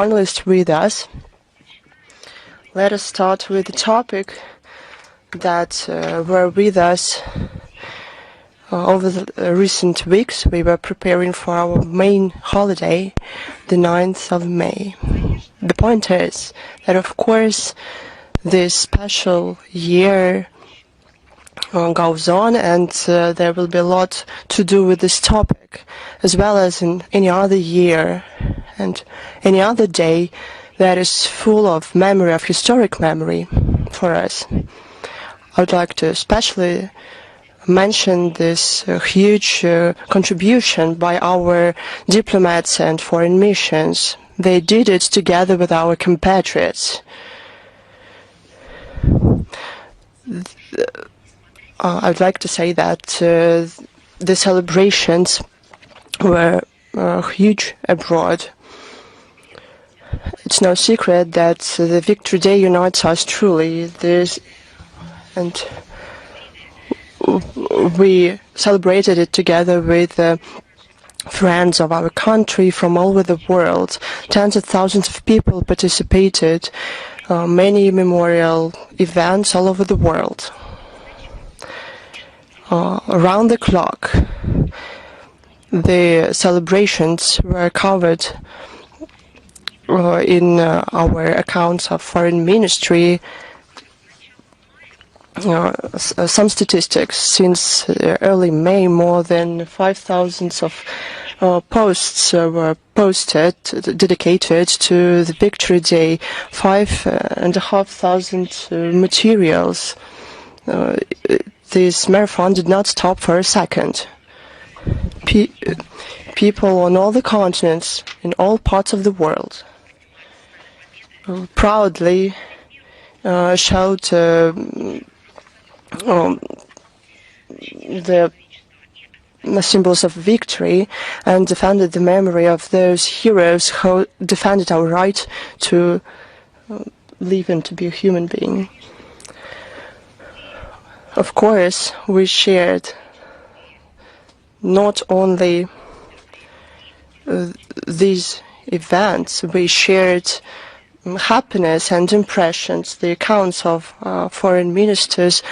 journalists with us. Let us start with the topic that were with us over the recent weeks. We were preparing for our main holiday, the 9th of May. The point is that, of course, this special year goes on, and there will be a lot to do with this topic, as well as in any other year and any other day that is full of memory, of historic memory for us. I would like to especially mention this huge contribution by our diplomats and foreign missions. They did it together with our compatriots. I'd like to say that the celebrations were huge abroad. It's no secret that the Victory Day unites us truly. And we celebrated it together with friends of our country from all over the world. Tens of thousands of people participated, many memorial events all over the world. Around the clock, the celebrations were covered in our accounts of foreign ministry. Some statistics: since early May, more than 5,000 of posts were posted dedicated to the Victory Day. 5,500 materials. This marathon did not stop for a second. People on all the continents, in all parts of the world, proudly showed the symbols of victory and defended the memory of those heroes who defended our right to live and to be a human being. Of course, we shared not only these events, we shared happiness and impressions, the accounts of foreign ministers.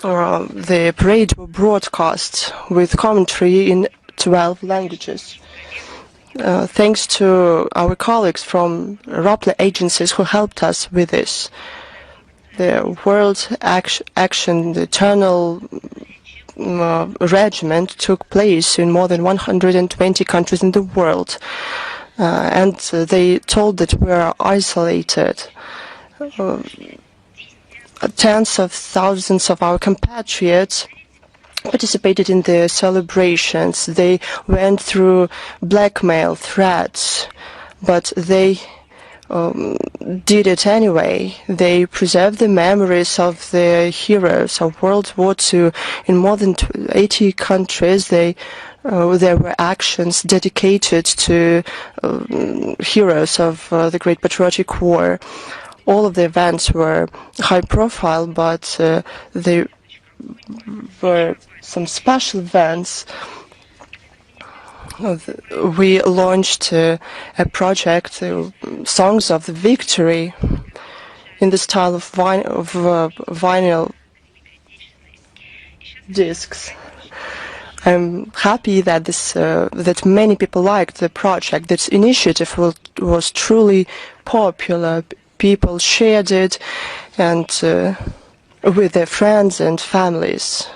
The parade were broadcast with commentary in 12 languages. Thanks to our colleagues from Rappler agencies who helped us with this. The World Action, the Eternal Regiment, took place in more than 120 countries in the world. And they told that we are isolated. Tens of thousands of our compatriots participated in the celebrations. They went through blackmail, threats, but they did it anyway. They preserved the memories of the heroes of World War II. In more than 80 countries, there were actions dedicated to heroes of the Great Patriotic War. All of the events were high profile, but there were some special events. We launched a project, Songs of the Victory, in the style of vinyl discs. I'm happy that that many people liked the project. This initiative was truly popular. People shared it and with their friends and families.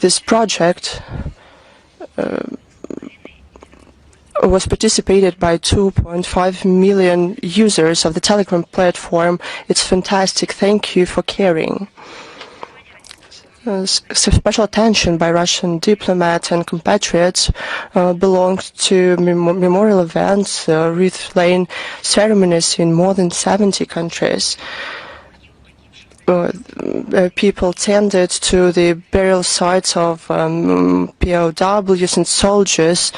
This project was participated by 2.5 million users of the Telegram platform. It's fantastic. Thank you for caring. Special attention by Russian diplomats and compatriots belonged to memorial events, wreath-laying ceremonies in more than 70 countries. People tended to the burial sites of POWs and soldiers,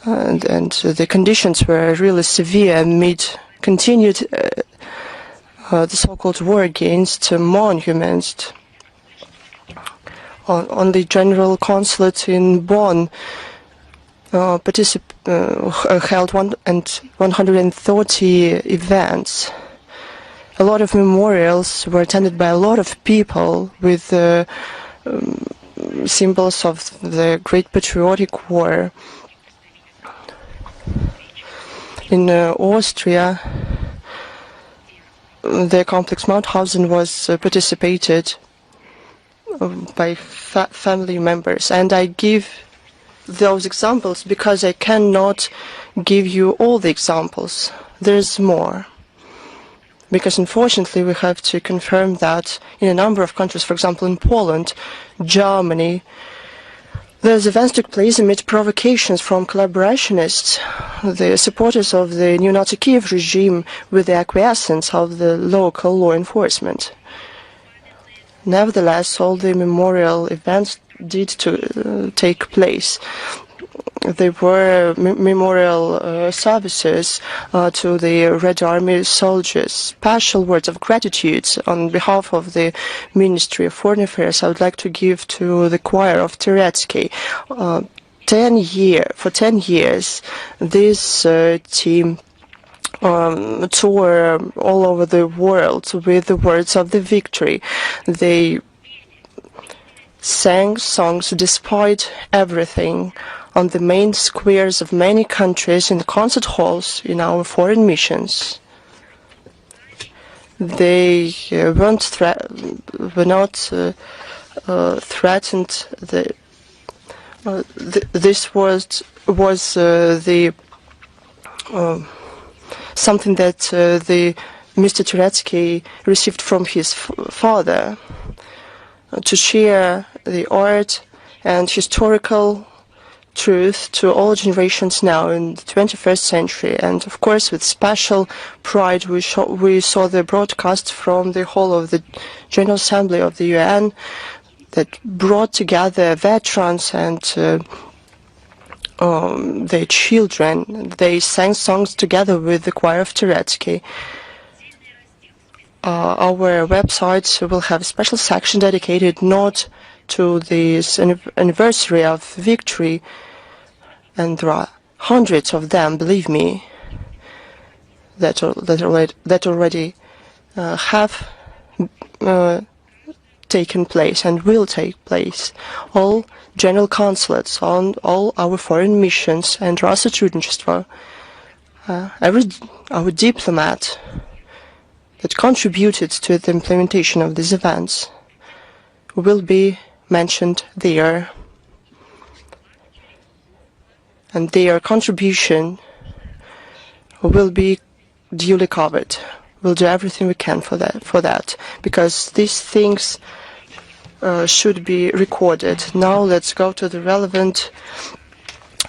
and the conditions were really severe amid continued the so-called war against monuments. On the General Consulate in Bonn, held 130 events. A lot of memorials were attended by a lot of people with symbols of the Great Patriotic War. In Austria, the complex Mauthausen was participated by family members, and I give those examples because I cannot give you all the examples. There's more. Because unfortunately we have to confirm that in a number of countries, for example in Poland, Germany, those events took place amid provocations from collaborationists, the supporters of the neo-Nazi Kiev regime, with the acquiescence of the local law enforcement. Nevertheless, all the memorial events did take place. There were memorial services to the Red Army soldiers. Special words of gratitude on behalf of the Ministry of Foreign Affairs I would like to give to the choir of Teretsky. For 10 years, this team tour all over the world with the words of the victory. They sang songs despite everything on the main squares of many countries, in the concert halls, in our foreign missions. They were not threatened. This was the something that the Mr. Teretsky received from his father, to share the art and historical truth to all generations now in the 21st century. And of course, with special pride, we saw the broadcast from the hall of the General Assembly of the UN that brought together veterans and their children. They sang songs together with the choir of Teretsky. Our website will have a special section dedicated not to this anniversary of victory, and there are hundreds of them, believe me, that already have taken place and will take place. All general consulates on all our foreign missions and Rossотрудничество, our diplomat that contributed to the implementation of these events will be mentioned there, and their contribution will be duly covered. We'll do everything we can for that, because these things should be recorded. Now let's go to the relevant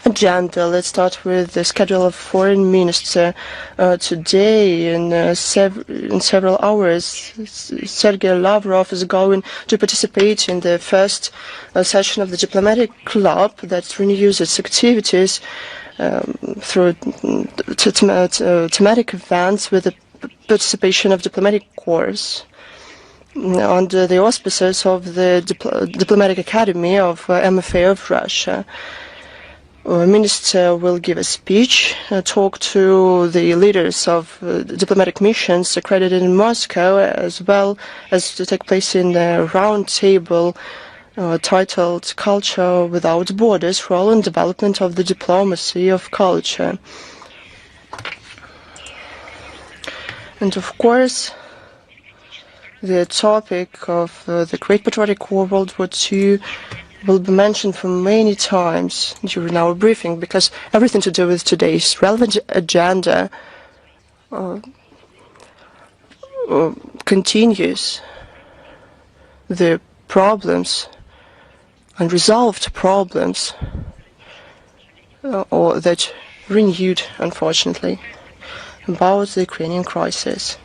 agenda. Let's start with the schedule of Foreign Minister. Today, in several hours, Sergei Lavrov is going to participate in the first session of the Diplomatic Club that renews its activities through thematic events with the participation of diplomatic corps under the auspices of the Diplomatic Academy of MFA of Russia. Minister will give a speech, talk to the leaders of diplomatic missions accredited in Moscow, as well as to take place in a round table titled Culture Without Borders, Role and Development of the Diplomacy of Culture. And of course, the topic of the Great Patriotic War, World War II, will be mentioned for many times during our briefing, because everything to do with today's relevant agenda continues the problems, unresolved problems, or that renewed, unfortunately, about the Ukrainian crisis.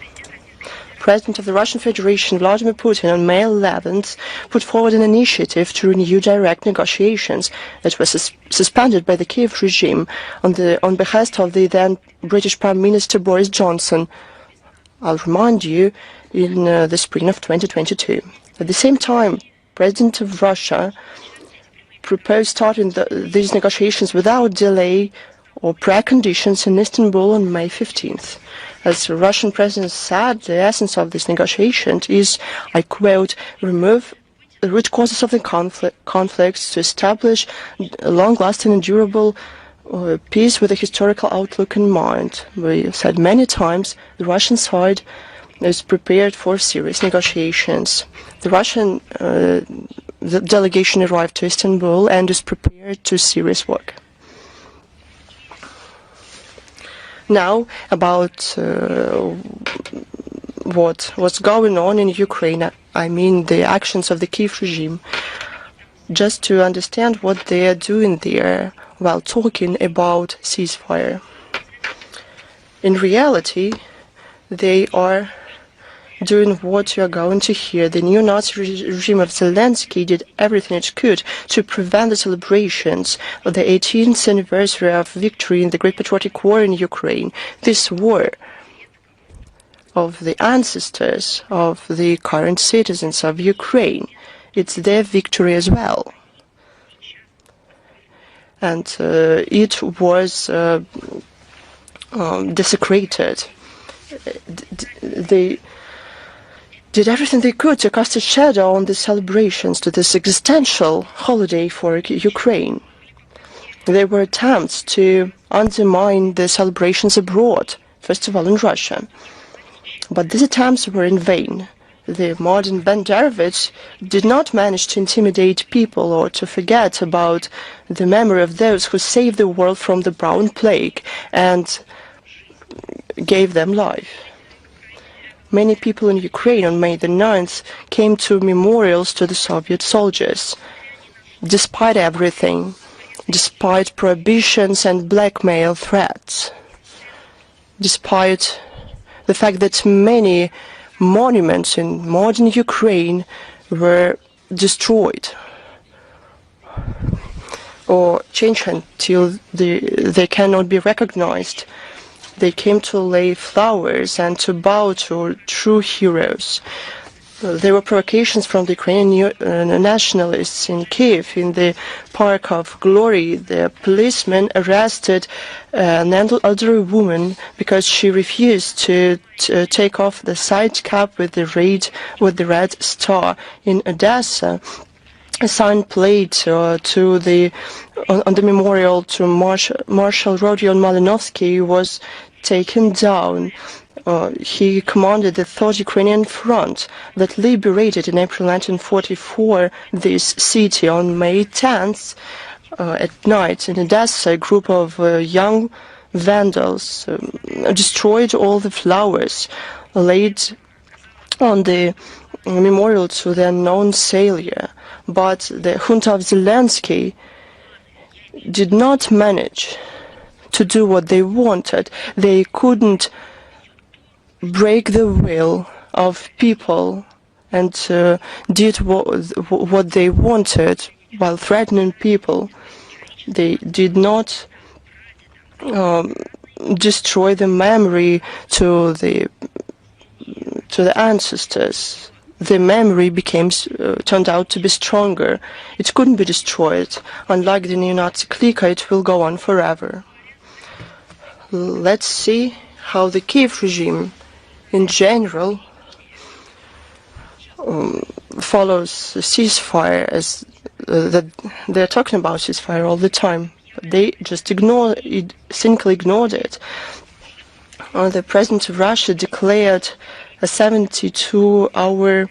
President of the Russian Federation, Vladimir Putin, on May 11th, put forward an initiative to renew direct negotiations that were suspended by the Kiev regime on behest of the then British Prime Minister Boris Johnson. I'll remind you, in the spring of 2022. At the same time, President of Russia proposed starting these negotiations without delay or preconditions in Istanbul on May 15th. As the Russian president said, the essence of this negotiation is, I quote, remove the root causes of the conflicts to establish a long-lasting and durable peace with a historical outlook in mind. We said many times the Russian side is prepared for serious negotiations. The Russian the delegation arrived to Istanbul and is prepared to serious work. Now about what's going on in Ukraine, I mean the actions of the Kiev regime, just to understand what they are doing there while talking about ceasefire. In reality, they are doing what you are going to hear. The neo-Nazi regime of Zelensky did everything it could to prevent the celebrations of the 18th anniversary of victory in the Great Patriotic War in Ukraine. This war of the ancestors of the current citizens of Ukraine, it's their victory as well. And it was desecrated. They did everything they could to cast a shadow on the celebrations to this existential holiday for Ukraine. There were attempts to undermine the celebrations abroad, first of all in Russia. But these attempts were in vain. The modern Banderovich did not manage to intimidate people or to forget about the memory of those who saved the world from the brown plague and gave them life. Many people in Ukraine on May the 9th came to memorials to the Soviet soldiers. Despite everything, despite prohibitions and blackmail threats, despite the fact that many monuments in modern Ukraine were destroyed or changed until they cannot be recognized. They came to lay flowers and to bow to true heroes. There were provocations from the Ukrainian nationalists in Kiev. In the Park of Glory, the policemen arrested an elderly woman because she refused to take off the side cap with the red star. In Odessa, a sign plate on the memorial to Marshal Rodion Malinovsky was taken down. He commanded the Third Ukrainian Front that liberated in April 1944 this city. On May 10th at night in Odessa, a group of young vandals destroyed all the flowers laid on the memorial to the unknown sailor. But the junta of Zelensky did not manage to do what they wanted. They couldn't break the will of people and did what they wanted while threatening people. They did not destroy the memory to the ancestors. The memory turned out to be stronger. It couldn't be destroyed. Unlike the neo-Nazi clique, it will go on forever. Let's see how the Kiev regime in general follows the ceasefire, as that they're talking about ceasefire all the time. But they just cynically ignored it. The president of Russia declared a 72-hour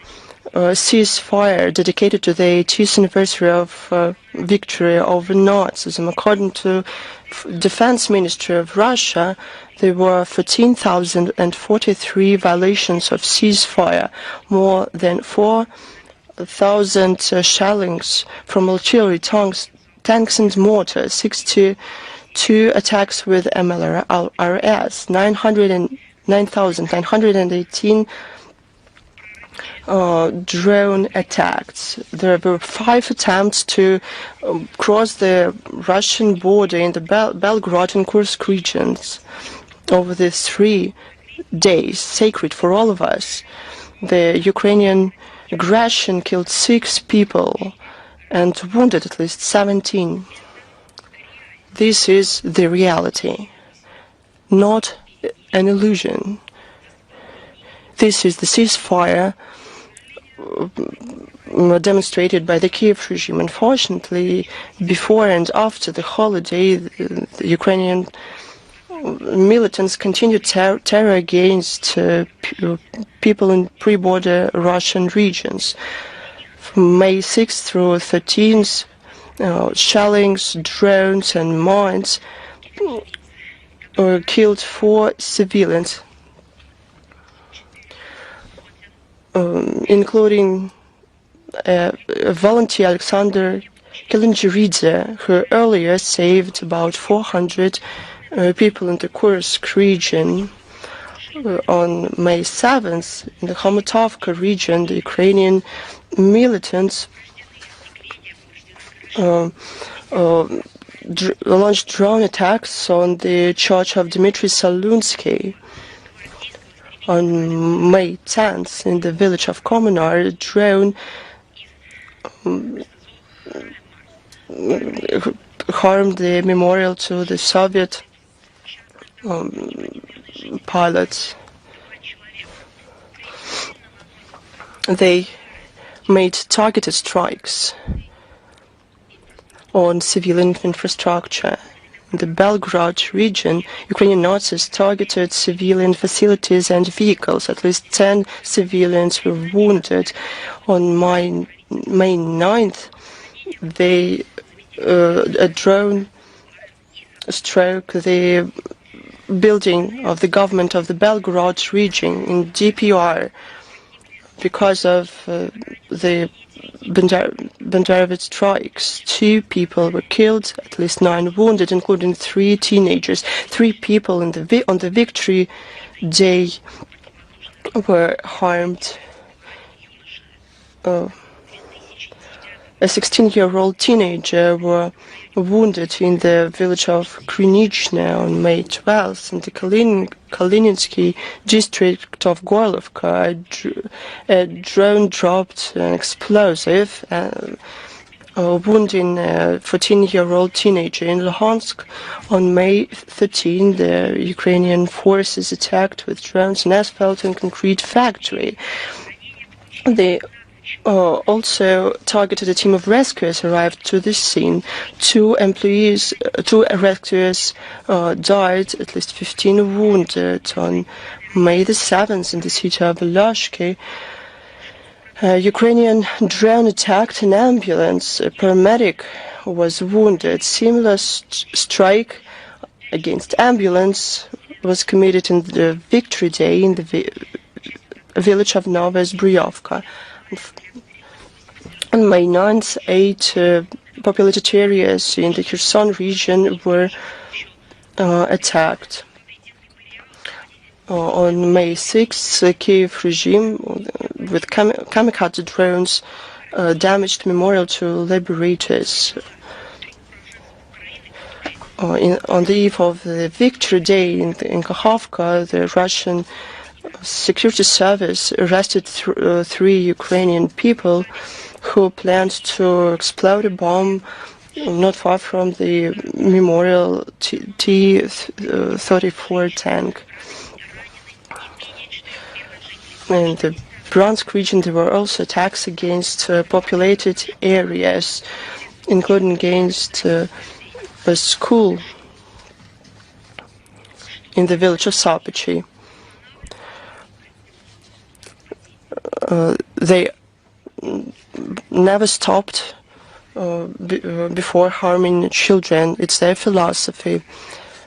ceasefire dedicated to the 80th anniversary of victory over Nazism. According to Defense Ministry of Russia, there were 14,043 violations of ceasefire, more than 4,000 shellings from artillery, tanks and mortars, 62 attacks with MLRS, 9,918 drone attacks. There were 5 attempts to cross the Russian border in the Belgorod and Kursk regions over these 3 days, sacred for all of us. The Ukrainian aggression killed 6 people and wounded at least 17. This is the reality, not an illusion. This is the ceasefire demonstrated by the Kiev regime. Unfortunately, before and after the holiday, the Ukrainian militants continued terror against people in pre-border Russian regions. From May 6th through 13th, shellings, drones and mines killed 4 civilians, including volunteer Alexander Kelingeridze, who earlier saved about 400 people in the Kursk region. On May 7th, in the Khomatovka region, the Ukrainian militants launched drone attacks on the church of Dmitry Salunsky. On May 10th, in the village of Komunar, a drone harmed the memorial to the Soviet pilots. They made targeted strikes on civilian infrastructure. In the Belgorod region, Ukrainian Nazis targeted civilian facilities and vehicles. At least 10 civilians were wounded. On May 9th, a drone struck the building of the government of the Belgorod region in DPR. Because of the Banderovich strikes, 2 people were killed, at least 9 wounded, including 3 teenagers. 3 people on the Victory Day were harmed. A 16-year-old teenager were wounded in the village of Krynichne on May 12th. In the Kalininsky district of Gorlovka, a drone dropped an explosive, wounding a 14-year-old teenager. In Luhansk, on May 13, the Ukrainian forces attacked with drones an asphalt and concrete factory. They also targeted a team of rescuers arrived to the scene. 2 rescuers died, at least 15 wounded. On May the 7th, in the city of Lashki, a Ukrainian drone attacked an ambulance. A paramedic was wounded. Similar strike against ambulance was committed in the Victory Day in the village of Nova Zbryovka. On May 9th, 8 populated areas in the Kherson region were attacked. On May 6th, the Kiev regime, with kamikaze drones, damaged memorial to liberators. On the eve of the Victory Day in Kakhovka, the Russian security service arrested 3 Ukrainian people who planned to explode a bomb not far from the memorial T-34 tank. In the Bryansk region, there were also attacks against populated areas, including against a school in the village of Sapichi. They never stopped before harming children. It's their philosophy.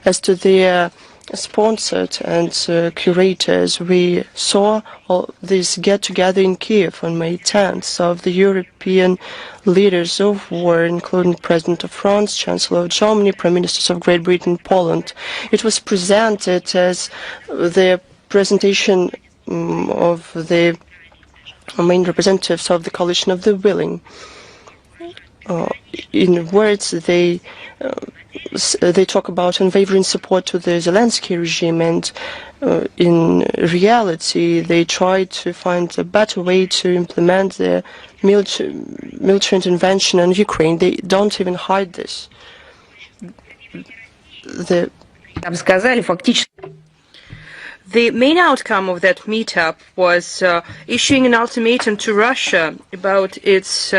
As to their sponsored and curators, we saw all this get-together in Kiev on May 10th of the European leaders of war, including President of France, Chancellor of Germany, Prime Ministers of Great Britain, Poland. It was presented as the presentation of the main representatives of the coalition of the willing. In words, they talk about unwavering support to the Zelensky regime, and in reality, they try to find a better way to implement the military intervention in Ukraine. They don't even hide this. The main outcome of that meetup was issuing an ultimatum to Russia about its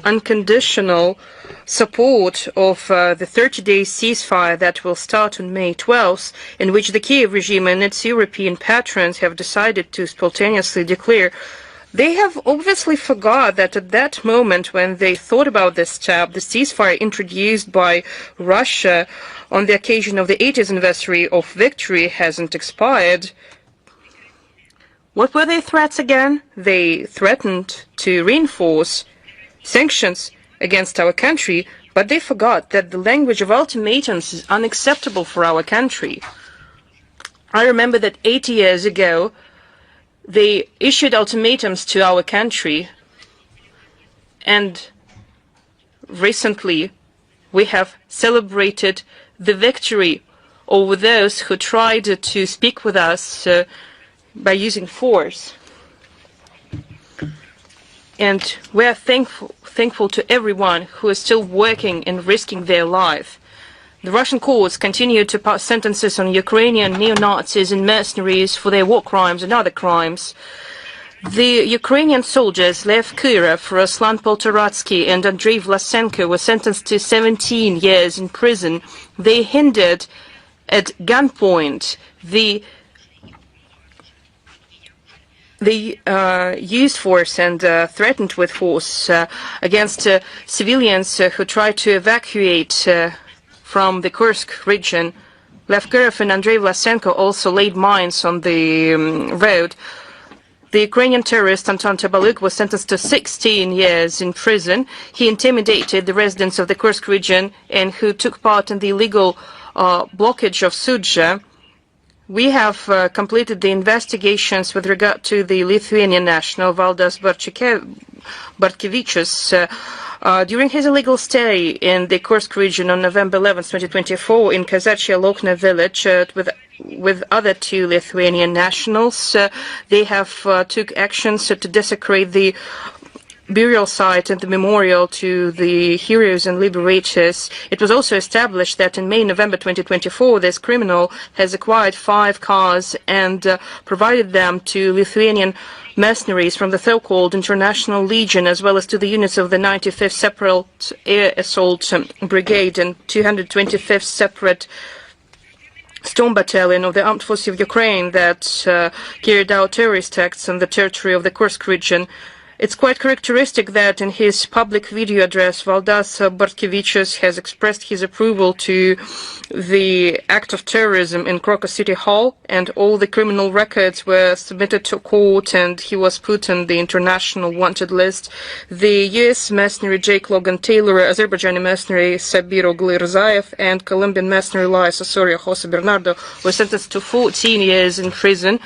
unconditional support of the 30-day ceasefire that will start on May 12th, in which the Kiev regime and its European patrons have decided to spontaneously declare. They have obviously forgot that at that moment when they thought about this step, the ceasefire introduced by Russia on the occasion of the 80th anniversary of victory hasn't expired. What were their threats again? They threatened to reinforce sanctions against our country, but they forgot that the language of ultimatums is unacceptable for our country. I remember that 80 years ago, they issued ultimatums to our country, and recently we have celebrated the victory over those who tried to speak with us by using force. And we are thankful to everyone who is still working and risking their life. The Russian courts continue to pass sentences on Ukrainian neo-Nazis and mercenaries for their war crimes and other crimes. The Ukrainian soldiers Lev Kyrov, Ruslan Poltoratsky and Andrei Vlasenko were sentenced to 17 years in prison. They hindered at gunpoint They used force and threatened with force against civilians who tried to evacuate from the Kursk region. Lev Kyrov and Andrei Vlasenko also laid mines on the road. The Ukrainian terrorist Anton Tabaluk was sentenced to 16 years in prison. He intimidated the residents of the Kursk region and who took part in the illegal blockage of Sudzha. We have completed the investigations with regard to the Lithuanian national Valdas Bartkevičius. During his illegal stay in the Kursk region on November 11, 2024, in Kazachia Lokna village with other two Lithuanian nationals, they have took actions to desecrate the burial site and the memorial to the heroes and liberators. It was also established that in November 2024, this criminal has acquired 5 cars and provided them to Lithuanian mercenaries from the so-called International Legion, as well as to the units of the 95th Separate Air Assault Brigade and 225th Separate Storm Battalion of the Armed Forces of Ukraine that carried out terrorist acts on the territory of the Kursk region. It's quite characteristic that in his public video address, Valdas Bartkevičius has expressed his approval to the act of terrorism in Crocus City Hall, and all the criminal records were submitted to court, and he was put on the international wanted list. The U.S. mercenary Jake Logan Taylor, Azerbaijani mercenary Sabir Oglirzaev, and Colombian mercenary Elias Osorio Jose Bernardo were sentenced to 14 years in prison.